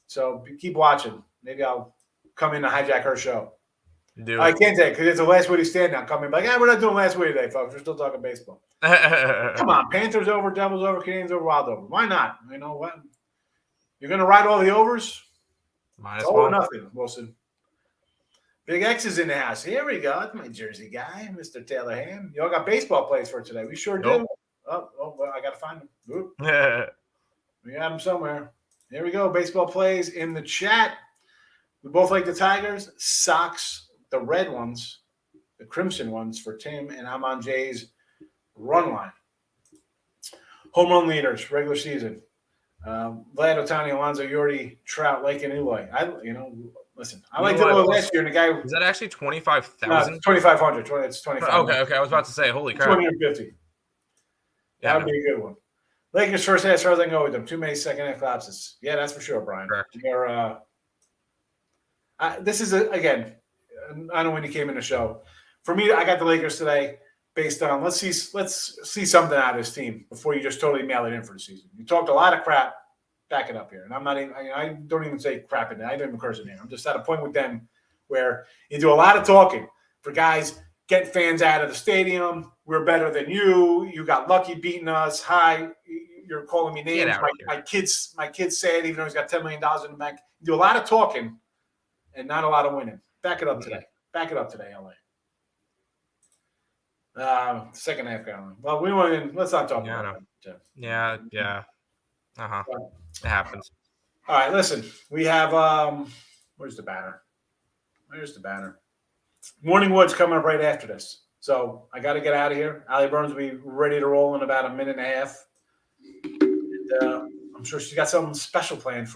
So keep watching. Maybe I'll come in to hijack her show. I can't take it because it's a last witty stand now. Come in like, we're not doing last witty today, folks. We're still talking baseball. Come on, Panthers over, Devils over, Canadians over, Wild over. Why not? You know what? You're going to ride all the overs? Might as well. well. Nothing, Wilson. Big X is in the house. Here we go. That's my Jersey guy, Mr. Taylor Ham. You all got baseball plays for today. We sure do. Oh, well, I got to find them. We got them somewhere. Here we go. Baseball plays in the chat. We both like the Tigers. Sox, the red ones, the crimson ones for Tim, and I'm on Jay's run line. Home run leaders, regular season. Vlad, Ohtani, Alonso, Yurdy, Trout, Lake, and Eloy. Listen, I liked Eloy last year, and the guy – is that actually 25,000? 2,500. It's 2,500. Okay. I was about to say, holy crap. 250. That would be a good one. Lakers first half, as far as I can go with them. Too many second half collapses. Yeah, that's for sure, Brian. Correct. This is, again, I know when you came in the show. For me, I got the Lakers today based on let's see something out of this team before you just totally mail it in for the season. You talked a lot of crap. Back it up here. And I'm not even, I don't even say crap in there. I don't even curse in here. I'm just at a point with them where you do a lot of talking for guys, get fans out of the stadium. We're better than you. You got lucky beating us. Hi, you're calling me names. My kid's sad, even though he's got $10 million in the bank. You do a lot of talking and not a lot of winning. Back it up today. Back it up today, LA. Second half going. Well, we went in. Let's not talk about it. Yeah. Uh-huh. It happens. All right, listen. We have where's the banner? Morning Wood's coming up right after this. So I got to get out of here. Allie Burns will be ready to roll in about a minute and a half. And, I'm sure she's got something special planned for